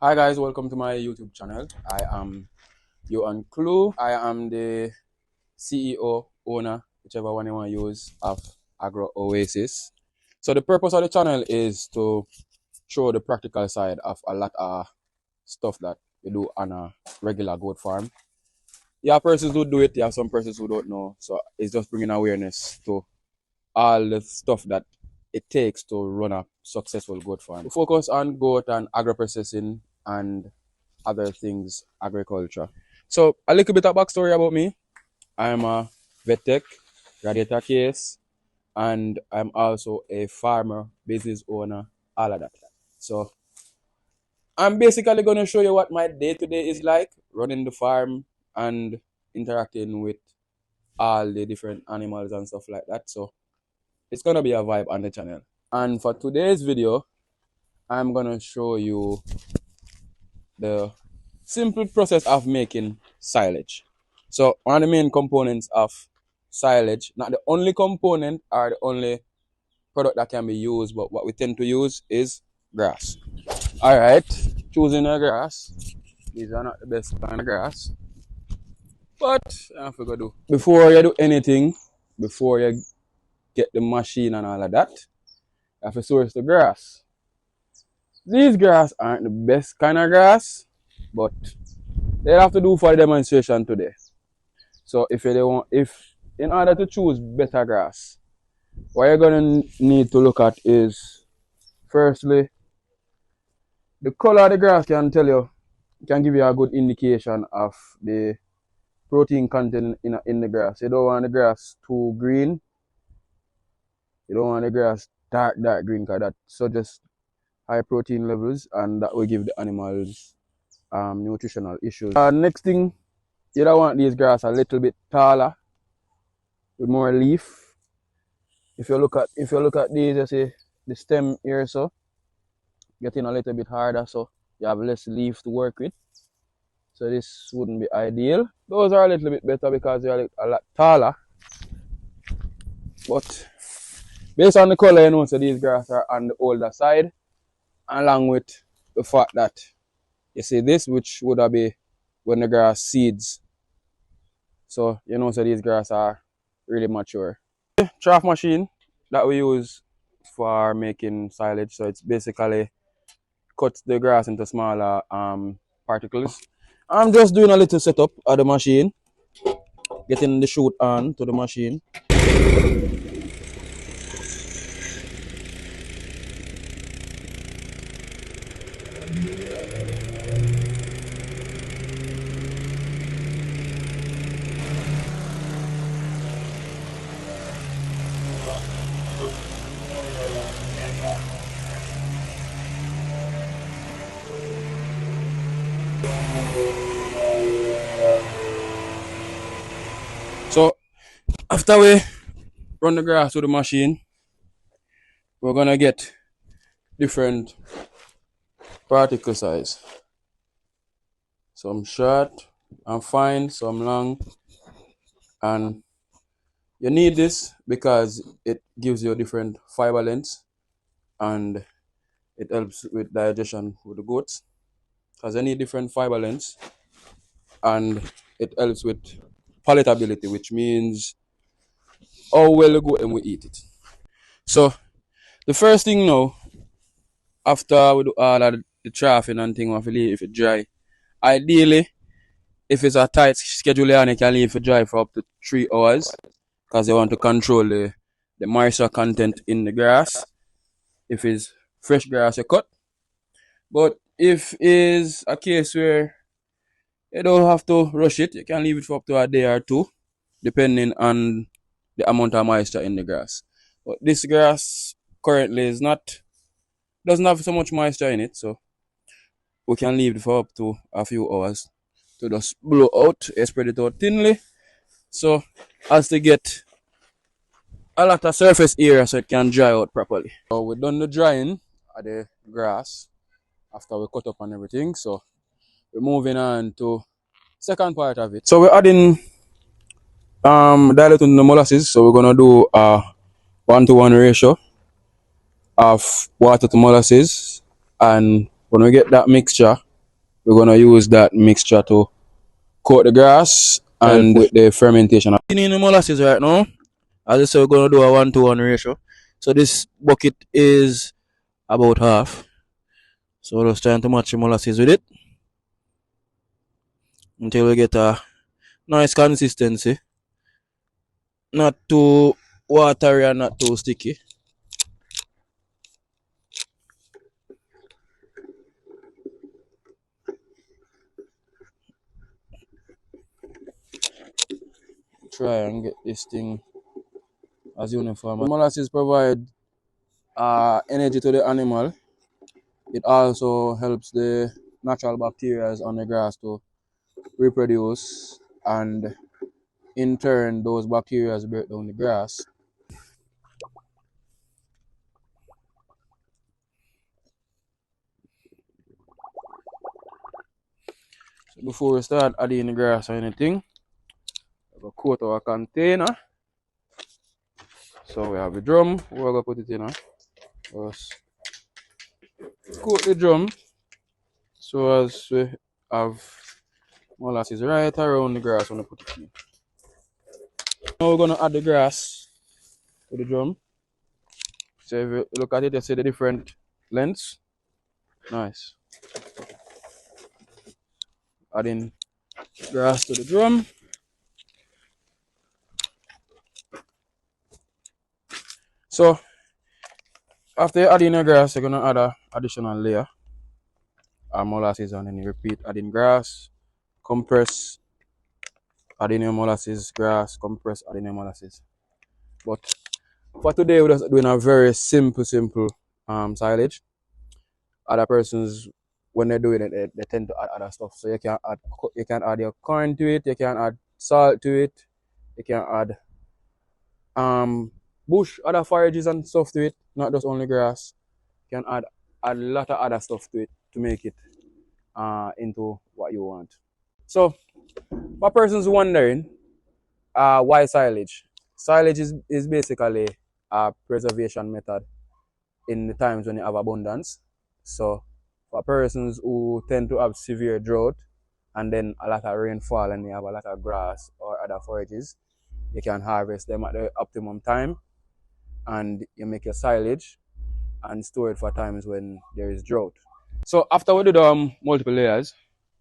Hi guys, welcome to my YouTube channel. I am Johan Clue. I am the CEO, owner, whichever one you want to use, of Agro Oasis. So the purpose of the channel is to show the practical side of a lot of stuff that we do on a regular goat farm. You have persons who do it, you have some persons who don't know. So it's just bringing awareness to all the stuff that it takes to run a successful goat farm. We focus on goat and agro processing and other things agriculture. So a little bit of backstory about me. I'm a vet tech, radiator case, and I'm also a farmer, business owner, all of that. So I'm basically going to show you what my day-to-day is like, running the farm and interacting with all the different animals and stuff like that. So it's going to be a vibe on the channel. And for today's video, I'm going to show you the simple process of making silage. So one of the main components of silage, not the only component or the only product that can be used, but what we tend to use is grass. All right, choosing a grass. These are not the best kind of grass, but I forgot to do. Before you do anything, before you get the machine and all of that, you have to source the grass. These grass aren't the best kind of grass, but they have to do for the demonstration today. So if in order to choose better grass, what you're gonna need to look at is, firstly, the color of the grass can give you a good indication of the protein content in the grass. You don't want the grass too green. You don't want the grass dark green, because that suggests high protein levels and that will give the animals nutritional issues. Next thing, you don't want these grass a little bit taller with more leaf. If you look at these, you see the stem here, so getting a little bit harder, so you have less leaf to work with. So this wouldn't be ideal. Those are a little bit better because they are a lot taller. But based on the color, you know, so these grass are on the older side, along with the fact that you see this, which would be when the grass seeds. So you know, so these grass are really mature. Chaff machine that we use for making silage, so it's basically cuts the grass into smaller particles. I'm just doing a little setup of the machine, getting the chute on to the machine. So after we run the grass through the machine, we're gonna get different particle size. Some short and fine, some long, and you need this because it gives you different fiber lengths and it helps with digestion with the goats, because they need different fiber lengths, and it helps with palatability, which means how well the goat and we eat it. So the first thing now, after we do all of the troughing and thing, we have to leave it dry. Ideally, if it's a tight schedule, you can leave it dry for up to 3 hours, because they want to control the moisture content in the grass. If it's fresh grass, you cut. But if it's a case where you don't have to rush it, you can leave it for up to a day or two, depending on the amount of moisture in the grass. But this grass currently doesn't have so much moisture in it, so we can leave it for up to a few hours to just blow out, spread it out thinly, so as to get a lot of surface area so it can dry out properly. So we've done the drying of the grass after we cut up and everything, so we're moving on to second part of it. So we're adding diluting the molasses, so we're gonna do a 1-to-1 ratio of water to molasses, and when we get that mixture, we're gonna use that mixture to coat the grass and with the fermentation. You need the molasses right now. As I said, we're gonna do a 1-to-1 ratio. So this bucket is about half. So we're just trying to match the molasses with it until we get a nice consistency. Not too watery and not too sticky. Try and get this thing as uniform. Molasses provide energy to the animal. It also helps the natural bacteria on the grass to reproduce, and in turn those bacteria break down the grass. So before we start adding the grass or anything, we'll coat our container. So we have the drum, we're gonna put it in. Just coat the drum so as we have molasses right around the grass when we put it in. Now we're gonna add the grass to the drum. So if you look at it, you see the different lengths. Nice. Adding grass to the drum. So after adding the grass, you're gonna add an additional layer of molasses, and then you repeat adding grass, compress, adding your molasses, grass, compress, adding your molasses. But for today, we're just doing a very simple silage. Other persons, when they're doing it, they tend to add other stuff. So you can add your corn to it, you can add salt to it, you can add bush, other forages and stuff to it, not just only grass. You can add a lot of other stuff to it to make it into what you want. So for persons wondering, why silage? Silage is basically a preservation method in the times when you have abundance. So for persons who tend to have severe drought and then a lot of rainfall and you have a lot of grass or other forages, you can harvest them at the optimum time and you make your silage and store it for times when there is drought. So after we did multiple layers,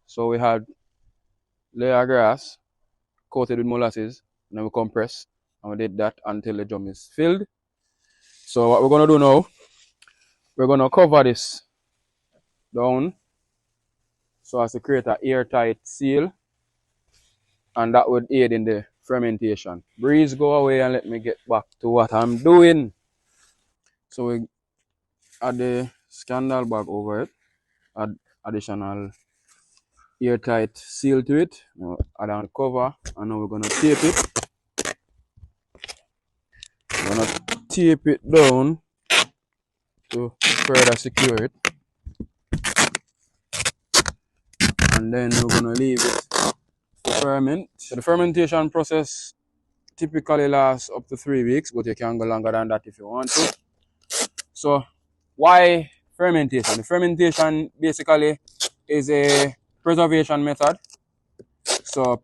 so we had layer of grass coated with molasses, and then we compress, and we did that until the drum is filled. So what we're gonna do now, we're gonna cover this down so as to create an airtight seal, and that would aid in the fermentation. Breeze, go away and let me get back to what I'm doing. So we add the scandal bag over it, add additional airtight seal to it, add on the cover, and now we're gonna tape it. We're gonna tape it down to further secure it, and then we're gonna leave it to ferment. So the fermentation process typically lasts up to 3 weeks, but you can go longer than that if you want to. So why fermentation? The fermentation basically is a preservation method, so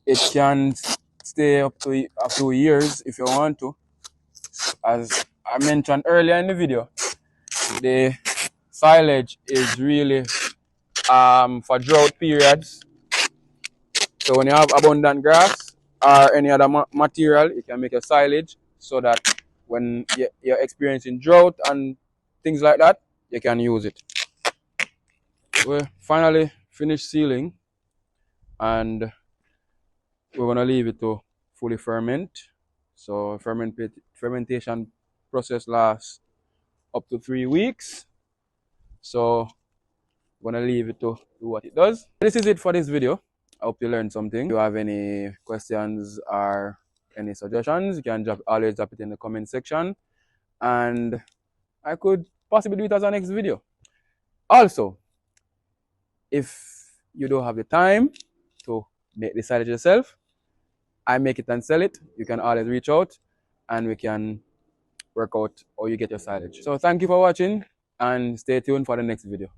it can stay up to 2 years if you want to. As I mentioned earlier in the video, the silage is really for drought periods. So when you have abundant grass or any other material, you can make a silage so that when you're experiencing drought and things like that, you can use it. We finally finished sealing, and we're gonna leave it to fully ferment. So fermentation process lasts up to 3 weeks. So I'm gonna leave it to do what it does. This is it for this video. I hope you learned something. If you have any questions or any suggestions, you can always drop it in the comment section, and I could possibly do it as our next video. Also, if you don't have the time to make the silage yourself, I make it and sell it. You can always reach out and we can work out how you get your silage. So thank you for watching and stay tuned for the next video.